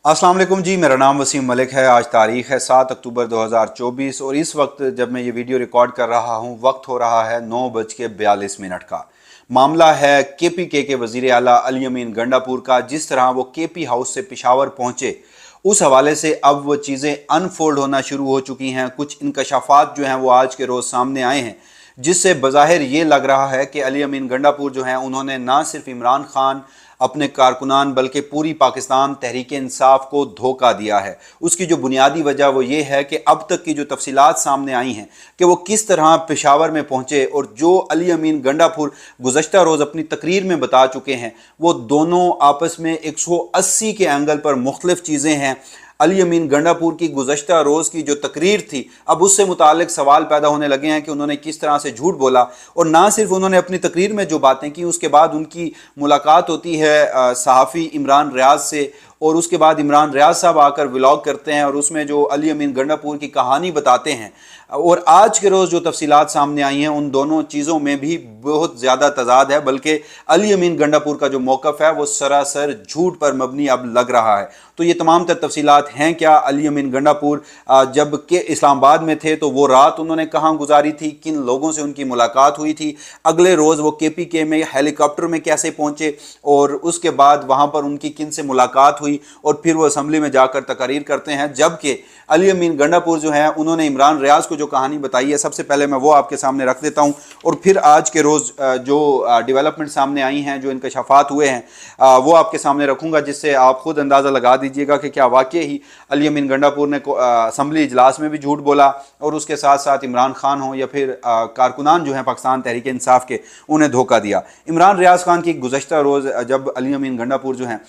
अस्सलाम वालेकुम जी, मेरा नाम वसीम मलिक है। आज तारीख़ है 7 अक्टूबर 2024 और इस वक्त जब मैं ये वीडियो रिकॉर्ड कर रहा हूँ वक्त हो रहा है 9:42 का। मामला है KPK के वज़ीर आला अली अमीन गंडापुर का। जिस तरह वो KP हाउस से पेशावर पहुँचे उस हवाले से अब वो चीज़ें अनफोल्ड होना शुरू हो चुकी हैं। कुछ इंकशाफात जो हैं वो आज के रोज़ सामने आए हैं जिससे बज़ाहिर ये लग रहा है कि अली अमीन गंडापुर जो हैं उन्होंने ना सिर्फ इमरान खान अपने कारकुनान बल्कि पूरी पाकिस्तान तहरीक इंसाफ को धोखा दिया है। उसकी जो बुनियादी वजह वो ये है कि अब तक की जो तफसीलात सामने आई हैं कि वो किस तरह पेशावर में पहुंचे और जो अली अमीन गंडापुर गुज़श्ता रोज़ अपनी तकरीर में बता चुके हैं वो दोनों आपस में 180 के एंगल पर मुख्तलिफ चीज़ें हैं। अली अमीन गंडापुर की गुज़श्ता रोज़ की जो तकरीर थी अब उससे मुतालिक सवाल पैदा होने लगे हैं कि उन्होंने किस तरह से झूठ बोला। और ना सिर्फ उन्होंने अपनी तकरीर में जो बातें की उसके बाद उनकी मुलाकात होती है सहाफ़ी इमरान रियाज से और उसके बाद इमरान रियाज साहब आकर व्लॉग करते हैं और उसमें जो अली अमीन गंडापुर की कहानी बताते हैं। और आज के रोज़ जो तफसीलात सामने आई हैं उन दोनों चीज़ों में भी बहुत ज़्यादा तजाद है, बल्कि अली अमीन गंडापुर का जो मौक़िफ़ है वो सरासर झूठ पर मबनी अब लग रहा है। तो ये तमाम तर तफसीलात हैं क्या। अली अमीन गंडापुर जब के इस्लामाबाद में थे तो वो रात उन्होंने कहाँ गुजारी थी, किन लोगों से उनकी मुलाकात हुई थी, अगले रोज़ वो KPK में हेलीकॉप्टर में कैसे पहुँचे और उसके बाद वहाँ पर उनकी किन से मुलाकात हुई और फिर वो असम्बली में जाकर तकरीर करते हैं। जबकि अली अमीन गंडापुर जो है उन्होंने इमरान रियाज को जो कहानी बताई है सबसे पहले मैं वो आपके सामने रख देता हूँ और फिर आज के रोज़ जो डेवलपमेंट सामने आई हैं, जो इंकशाफात हुए हैं वो आपके सामने रखूँगा जिससे आप खुद अंदाज़ा लगा दीजिएगा कि क्या वाकई ही अली अमीन गंडापुर ने असम्बली इजलास में भी झूठ बोला और उसके साथ साथ इमरान खान हो या फिर कारकुनान जो हैं पाकिस्तान तहरीक इंसाफ के उन्हें धोखा दिया। इमरान रियाज खान की गुज़श्ता रोज़ जब अली अमीन गंडापुर जो हैं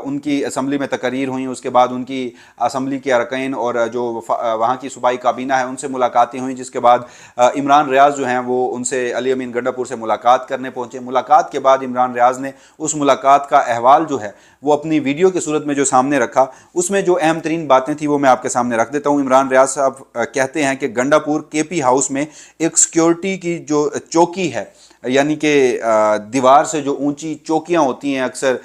उनकी असम्बली में तकरीर हुई, उसके बाद उनकी असम्बली के अरकान और जो वहाँ की सूबाई काबीना है उनसे मुलाकातें हुई, जिसके बाद इमरान रियाज जो हैं वो उनसे अली अमीन गंडापुर से मुलाकात करने पहुँचे। मुलाकात के बाद इमरान रियाज ने उस मुलाकात का अहवाल जो है वो अपनी वीडियो की सूरत में जो सामने रखा उसमें जो अहम तरीन बातें थी वो मैं आपके सामने रख देता हूँ। इमरान रियाज साहब कहते हैं कि गंडापुर KP हाउस में एक सिक्योरिटी की जो चौकी है, यानी कि दीवार से जो ऊंची चौकियां होती हैं अक्सर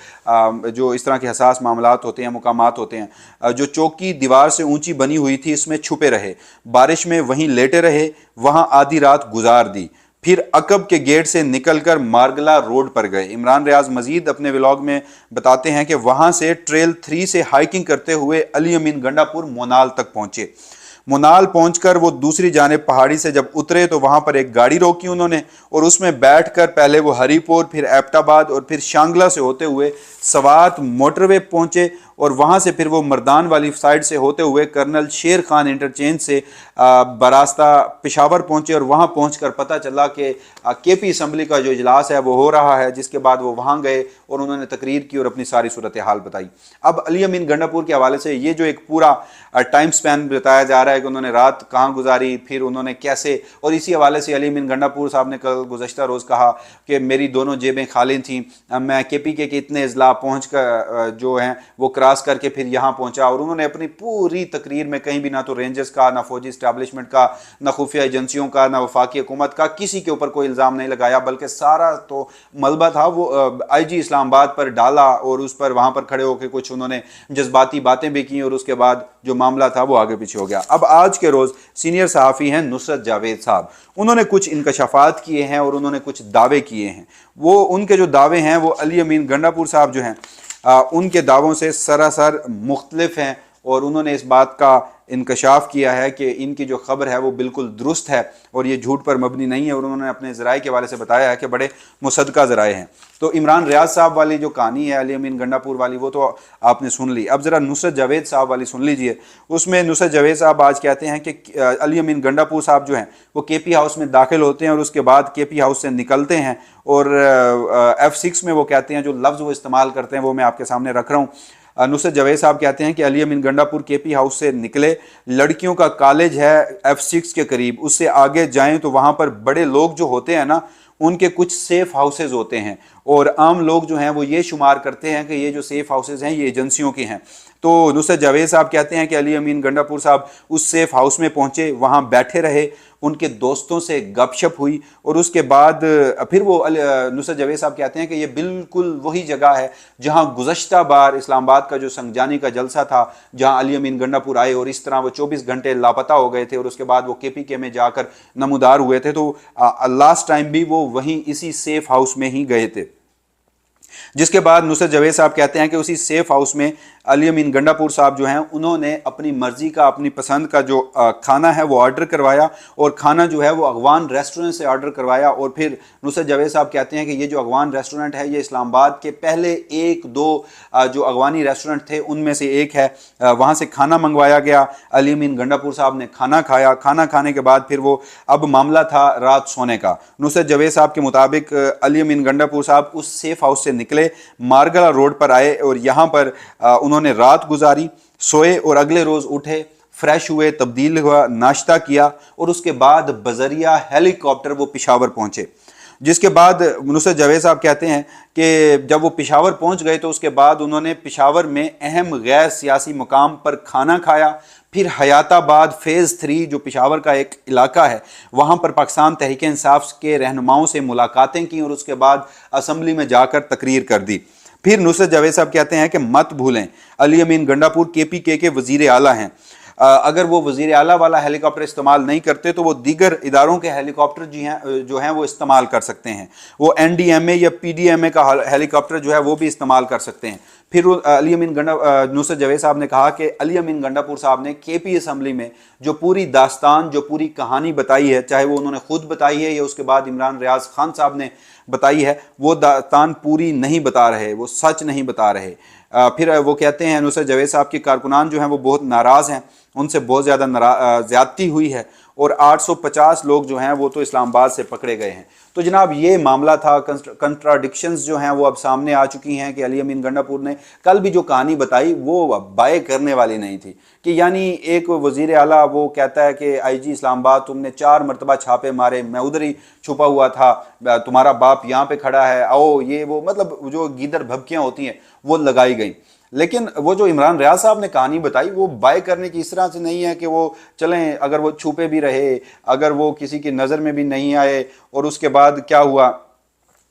जो इस तरह के हसास मामलात होते हैं, मुकामात होते हैं, जो चौकी दीवार से ऊंची बनी हुई थी इसमें छुपे रहे, बारिश में वहीं लेटे रहे, वहां आधी रात गुजार दी, फिर अकब के गेट से निकलकर मारगला रोड पर गए। इमरान रियाज मजीद अपने व्लॉग में बताते हैं कि वहां से ट्रेल 3 से हाइकिंग करते हुए अली अमीन गंडापुर मोनाल तक पहुंचे। मोनाल पहुंचकर वो दूसरी जानिब पहाड़ी से जब उतरे तो वहां पर एक गाड़ी रोकी उन्होंने और उसमें बैठकर पहले वो हरीपुर, फिर एबटाबाद और फिर शांगला से होते हुए सवात मोटरवे पहुंचे और वहां से फिर वो मर्दान वाली साइड से होते हुए कर्नल शेर खान इंटरचेंज से बरास्ता पेशावर पहुंचे और वहां पहुंचकर पता चला कि KP असम्बली का जो इजलास है वो हो रहा है, जिसके बाद वो वहां गए और उन्होंने तकरीर की और अपनी सारी सूरत हाल बताई। अब अली अमीन गंडापुर के हवाले से ये जो एक पूरा टाइम स्पैन बताया जा रहा है कि उन्होंने रात कहाँ गुजारी, फिर उन्होंने कैसे, और इसी हवाले से अली अमीन गंडापुर साहब ने कल गुज़श्ता रोज़ कहा कि मेरी दोनों जेबें खाली थीं, मैं KPK के इतने अजला पहुँच कर जो हैं वो क्रॉस करके फिर यहाँ पहुँचा। और उन्होंने अपनी पूरी तकरीर में कहीं भी ना तो रेंजर्स का, ना फौजी इस्टेब्लिशमेंट का, ना खुफिया एजेंसियों का, ना वफाकी हुकूमत का किसी के ऊपर कोई इल्ज़ाम नहीं लगाया, बल्कि सारा तो मलबा था वो IG इस्लामाबाद पर डाला और उस पर वहाँ पर खड़े होकर कुछ उन्होंने जज्बाती बातें भी की और उसके बाद जो मामला था वो आगे पीछे हो गया। अब आज के रोज़ सीनियर सहाफ़ी हैं नुसरत जावेद साहब, उन्होंने कुछ इंकशाफात किए हैं और उन्होंने कुछ दावे किए हैं। वो उनके जो दावे हैं वो अली अमीन गंडापुर साहब जो हैं उनके दावों से सरासर मुख्तलिफ हैं और उन्होंने इस बात का इंकशाफ किया है कि इनकी जो खबर है वो बिल्कुल दुरुस्त है और ये झूठ पर मबनी नहीं है। और उन्होंने अपने ज़राए के वाले से बताया है कि बड़े मुसद्दका ज़राए हैं। तो इमरान रियाज साहब वाली जो कहानी है अली अमीन गंडापुर वाली वो तो आपने सुन ली। अब ज़रा नुसरत जावेद साहब वाली सुन लीजिए। उसमें नुसरत जावेद साहब आज कहते हैं कि अली अमीन गंडापुर साहब जो हैं वो KP हाउस में दाखिल होते हैं और उसके बाद KP हाउस से निकलते हैं और F6 में वो कहते हैं, जो लफ्ज़ वो इस्तेमाल करते हैं वो मैं आपके सामने रख रहा हूँ। नुसरत जावेद साहब कहते हैं कि अली अमीन गंडापुर KP हाउस से निकले, लड़कियों का कॉलेज है F6 के करीब, उससे आगे जाएं तो वहाँ पर बड़े लोग जो होते हैं ना उनके कुछ सेफ हाउसेज होते हैं और आम लोग जो हैं वो ये शुमार करते हैं कि ये जो सेफ हाउसेज हैं ये एजेंसियों के हैं। तो नुसरत जावेद साहब कहते हैं कि अली अमीन गंडापुर साहब उस सेफ हाउस में पहुंचे, वहां बैठे रहे, उनके दोस्तों से गपशप हुई और उसके बाद फिर वो नुसरत जावेद साहब कहते हैं कि ये बिल्कुल वही जगह है जहां गुज़श्ता बार इस्लामाबाद का जो संगजानी का जलसा था, जहां अली अमीन गंडापुर आए और इस तरह वो 24 घंटे लापता हो गए थे और उसके बाद वो KPK में जाकर नमूदार हुए थे। तो लास्ट टाइम भी वो वहीं इसी सेफ हाउस में ही गए थे। जिसके बाद नुसरत जावेद साहब कहते हैं कि उसी सेफ हाउस में अली अमीन गंडापुर साहब जो हैं उन्होंने अपनी मर्जी का, अपनी पसंद का जो खाना है वो ऑर्डर करवाया और खाना जो है वो अगवान रेस्टोरेंट से ऑर्डर करवाया। और फिर नुसरत जावेद साहब कहते हैं कि ये जो अगवान रेस्टोरेंट है ये इस्लामाबाद के पहले 1-2 जो अगवानी रेस्टोरेंट थे उनमें से एक है। वहाँ से खाना मंगवाया गया, अली अमीन गंडापुर साहब ने खाना खाया। खाना खाने के बाद फिर वो, अब मामला था रात सोने का। नुसरत जावेद साहब के मुताबिक अली अमीन गंडापुर साहब उस सेफ हाउस से निकले, मारगला रोड पर आए और यहाँ पर उन्होंने रात गुजारी, सोए और अगले रोज उठे, फ्रेश हुए, तब्दील हुआ, नाश्ता किया और उसके बाद बजरिया हेलीकॉप्टर वो पेशावर पहुंचे। जिसके बाद नुसरत जावेद साहब कहते हैं कि जब वो पेशावर पहुंच गए तो उसके बाद उन्होंने पेशावर में अहम गैर सियासी मुकाम पर खाना खाया। फिर हयाताबाद फ़ेज़ 3 जो पेशावर का एक इलाका है वहाँ पर पाकिस्तान तहरीक इंसाफ के रहनुमाओं से मुलाकातें की और उसके बाद असम्बली में जाकर तकरीर कर दी। फिर नुसरत जावेद साहब कहते हैं कि मत भूलें अली अमीन गंडापुर KPK के वज़ीर आला हैं। अगर वो वज़ीर आला वाला हेलीकॉप्टर इस्तेमाल नहीं करते तो वो दीगर इदारों के हेलीकॉप्टर जो हैं वो इस्तेमाल कर सकते हैं। वो NDMA या PDMA का हेलीकॉप्टर जो है वो भी इस्तेमाल कर सकते हैं। फिर अली अमीन नुसरत जावेद साहब ने कहा कि अली अमीन गंडापुर साहब ने KP असम्बली में जो पूरी दास्तान, जो पूरी कहानी बताई है, चाहे वो उन्होंने खुद बताई है या उसके बाद इमरान रियाज खान साहब ने बताई है, वो दास्तान पूरी नहीं बता रहे, वो सच नहीं बता रहे। फिर वो कहते हैं नुसरत जावेद साहब के कारकुनान जो हैं वो बहुत नाराज़ हैं, उनसे बहुत ज़्यादा ज़्यादती हुई है और 850 लोग जो हैं वो तो इस्लामाबाद से पकड़े गए हैं। तो जनाब ये मामला था। कंट्राडिक्शंस जो हैं वो अब सामने आ चुकी हैं कि अली अमीन गंडापुर ने कल भी जो कहानी बताई वो बाय करने वाली नहीं थी कि यानी एक वज़ीर आला वो कहता है कि IG इस्लामाबाद तुमने 4 मरतबा छापे मारे, मैं उधर ही छुपा हुआ था, तुम्हारा बाप यहाँ पे खड़ा है, आओ ये वो, मतलब जो गीदड़ भभकियाँ होती हैं वो लगाई गई। लेकिन वो जो इमरान रियाज साहब ने कहानी बताई वो बाय करने की इस तरह से नहीं है कि वो चलें, अगर वो छुपे भी रहे, अगर वो किसी की नज़र में भी नहीं आए और उसके बाद क्या हुआ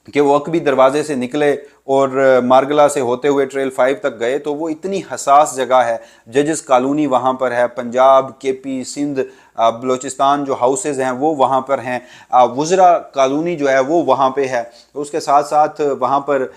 कि वो अकबी दरवाजे से निकले और मारगला से होते हुए ट्रेल 5 तक गए, तो वो इतनी हसास जगह है। जजेस कॉलोनी वहाँ पर है, पंजाब, KP, सिंध, बलोचिस्तान जो हाउसेज हैं वो वहाँ पर हैं, वुज़रा कॉलोनी जो है वो वहाँ पे है। तो उसके साथ साथ वहाँ पर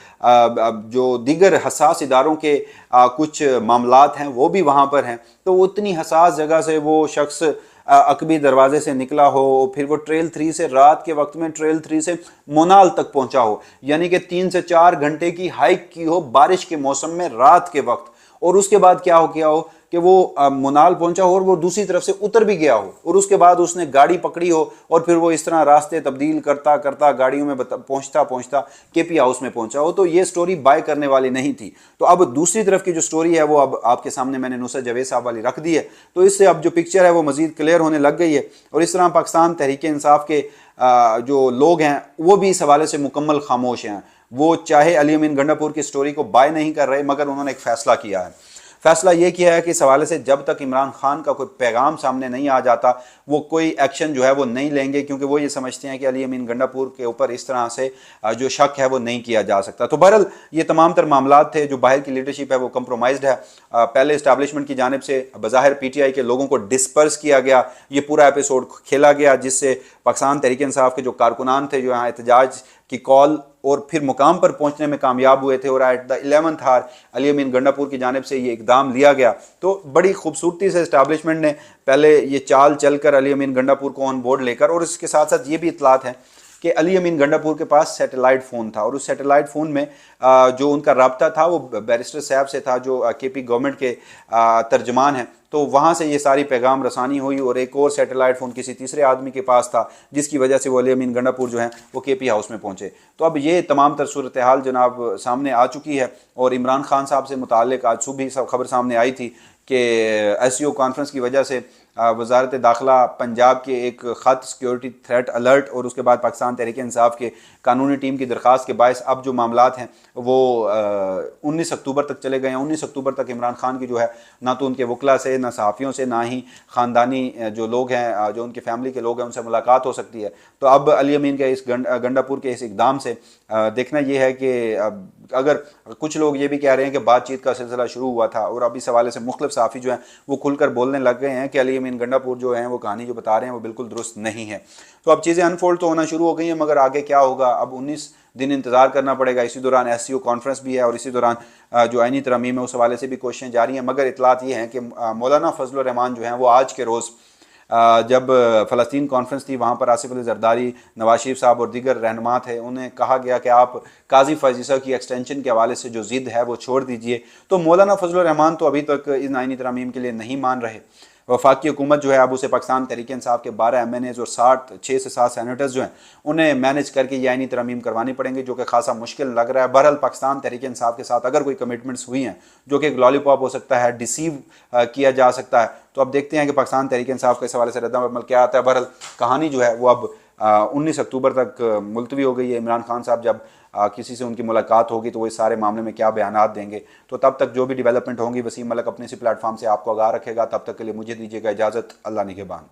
जो दीगर हसास इदारों के कुछ मामलात हैं वो भी वहाँ पर हैं। तो उतनी हसास जगह से वो शख्स अकबी दरवाजे से निकला हो, फिर वो ट्रेल 3 से रात के वक्त में ट्रेल 3 से मोनाल तक पहुंचा हो, यानी कि 3 से 4 घंटे की हाइक की हो बारिश के मौसम में रात के वक्त, और उसके बाद क्या हो गया हो कि वो मोनाल पहुंचा हो और वो दूसरी तरफ से उतर भी गया हो और उसके बाद उसने गाड़ी पकड़ी हो और फिर वो इस तरह रास्ते तब्दील करता करता गाड़ियों में पहुंचता पहुंचता KP हाउस में पहुंचा हो। तो ये स्टोरी बाय करने वाली नहीं थी। तो अब दूसरी तरफ की जो स्टोरी है वो अब आपके सामने मैंने नुसरत जावेद साहब वाली रख दी है, तो इससे अब जो पिक्चर है वो मजीद क्लियर होने लग गई है। और इस तरह पाकिस्तान तहरीक इंसाफ के जो लोग हैं वो भी इस हवाले से मुकम्मल खामोश हैं। वो चाहे अली अमीन गंडापुर की स्टोरी को बाय नहीं कर रहे, मगर उन्होंने एक फ़ैसला किया है। फैसला ये किया है कि इस हवाले से जब तक इमरान खान का कोई पैगाम सामने नहीं आ जाता वो कोई एक्शन जो है वो नहीं लेंगे, क्योंकि वो ये समझते हैं कि अली अमीन गंडापुर के ऊपर इस तरह से जो शक है वो नहीं किया जा सकता। तो बहरहाल ये तमाम तर मामलात थे। जो बाहर की लीडरशिप है वो कंप्रोमाइज्ड है। पहले इस्टेब्लिशमेंट की जानिब से बज़ाहिर PTI के लोगों को डिस्पर्स किया गया, ये पूरा एपिसोड खेला गया, जिससे पाकिस्तान तहरीक इंसाफ के जो कारकुनान थे जो यहाँ एहतजाज की कॉल और फिर मुकाम पर पहुंचने में कामयाब हुए थे और at the 11th hour Ali Amin Gandapur की जानिब से ये इकदाम लिया गया। तो बड़ी खूबसूरती से इस्टेब्लिशमेंट ने पहले ये चाल चलकर अली अमीन गंडापुर को ऑन बोर्ड लेकर, और इसके साथ साथ ये भी इतलात है कि अली अमीन गंडापुर के पास सैटेलाइट फ़ोन था और उस सैटेलाइट फ़ोन में जो उनका रब्ता था वो बैरिस्टर साहब से था जो KP गवर्नमेंट के तर्जमान हैं। तो वहाँ से ये सारी पैगाम रसानी हुई और एक और सैटेलाइट फ़ोन किसी तीसरे आदमी के पास था, जिसकी वजह से वो अली अमीन गंडापुर जो हैं वो KP हाउस में पहुँचे। तो अब ये तमाम तर सूरत हाल जनाब सामने आ चुकी है और इमरान खान साहब से मुताल्लिक आज सुबह खबर सामने आई थी कि SCO कॉन्फ्रेंस की वजह से वजारत दाखिला पंजाब के एक ख़त सिक्योरिटी थ्रेट अलर्ट और उसके बाद पाकिस्तान तहरीक इंसाफ के कानूनी टीम की दरख्वास्त के बायस अब जो मामलात हैं वो 19 अक्टूबर तक चले गए हैं। 19 अक्टूबर तक इमरान खान की जो है ना तो उनके वकला से, ना सहाफ़ियों से, ना ही ख़ानदानी जो लोग हैं, जो उनकी फैमिली के लोग हैं, उनसे मुलाकात हो सकती है। तो अब अली अमीन के इस गंडापुर के इस इकदाम से देखना यह है कि अगर कुछ लोग ये भी कह रहे हैं कि बातचीत का सिलसिला शुरू हुआ था और अब इस हवाले से मुख्तलिफ सहाफ़ी जो हैं वो खुलकर बोलने लग गए हैं कि अली अमीन गंडापुर जो हैं वो कहानी जो बता रहे हैं वो बिल्कुल दुरुस्त नहीं है। तो अब चीज़ें अनफोल्ड तो होना शुरू हो गई हैं, मगर आगे क्या होगा अब 19 दिन इंतजार करना पड़ेगा। इसी दौरान SCO कॉन्फ्रेंस भी है और इसी दौरान जो आईनी तरमीम है उस हवाले से भी कोशिशें जारी हैं। मगर इतलात ये हैं कि मौलाना फजल रहमान जो हैं वो आज के रोज़ जब फ़लस्तीन कॉन्फ्रेंस थी वहाँ पर आसिफ अली जरदारी, नवाज शरीफ साहब और दीगर रहनुमा थे, उन्हें कहा गया कि आप काजी फैज़ ईसा की एक्सटेंशन के हवाले से जो ज़िद है वो छोड़ दीजिए। तो मौलाना फजल रहमान तो अभी तक इन आईनी तरमीम के लिए नहीं मान रहे। वफाकी हुकूमत जो है अब उसे पाकिस्तान तहरीक इंसाफ के 12 MNAs और 6 से 7 सैनेटर्स जो हैं उन्हें मैनेज करके ये आईनी तरमीम करवानी पड़ेंगे, जो कि खासा मुश्किल लग रहा है। बहरहाल पाकिस्तान तहरीक इंसाफ के साथ अगर कोई कमिटमेंट्स हुई हैं जो कि एक लॉलीपॉप हो सकता है, डिसीव किया जा सकता है, तो अब देखते हैं कि पाकिस्तान तहरीक इंसाफ के इस हवाले से रद्द-ए-अमल क्या आता है। बहरहाल कहानी जो है वो अब 19 अक्टूबर तक मुलतवी हो गई है। इमरान खान साहब जब किसी से उनकी मुलाकात होगी तो वो इस सारे मामले में क्या बयानात देंगे। तो तब तक जो भी डेवलपमेंट होंगी वसीम मलिक अपने इसी प्लेटफॉर्म से आपको आगाह रखेगा। तब तक के लिए मुझे दीजिएगा इजाज़त। अल्लाह निगहबान।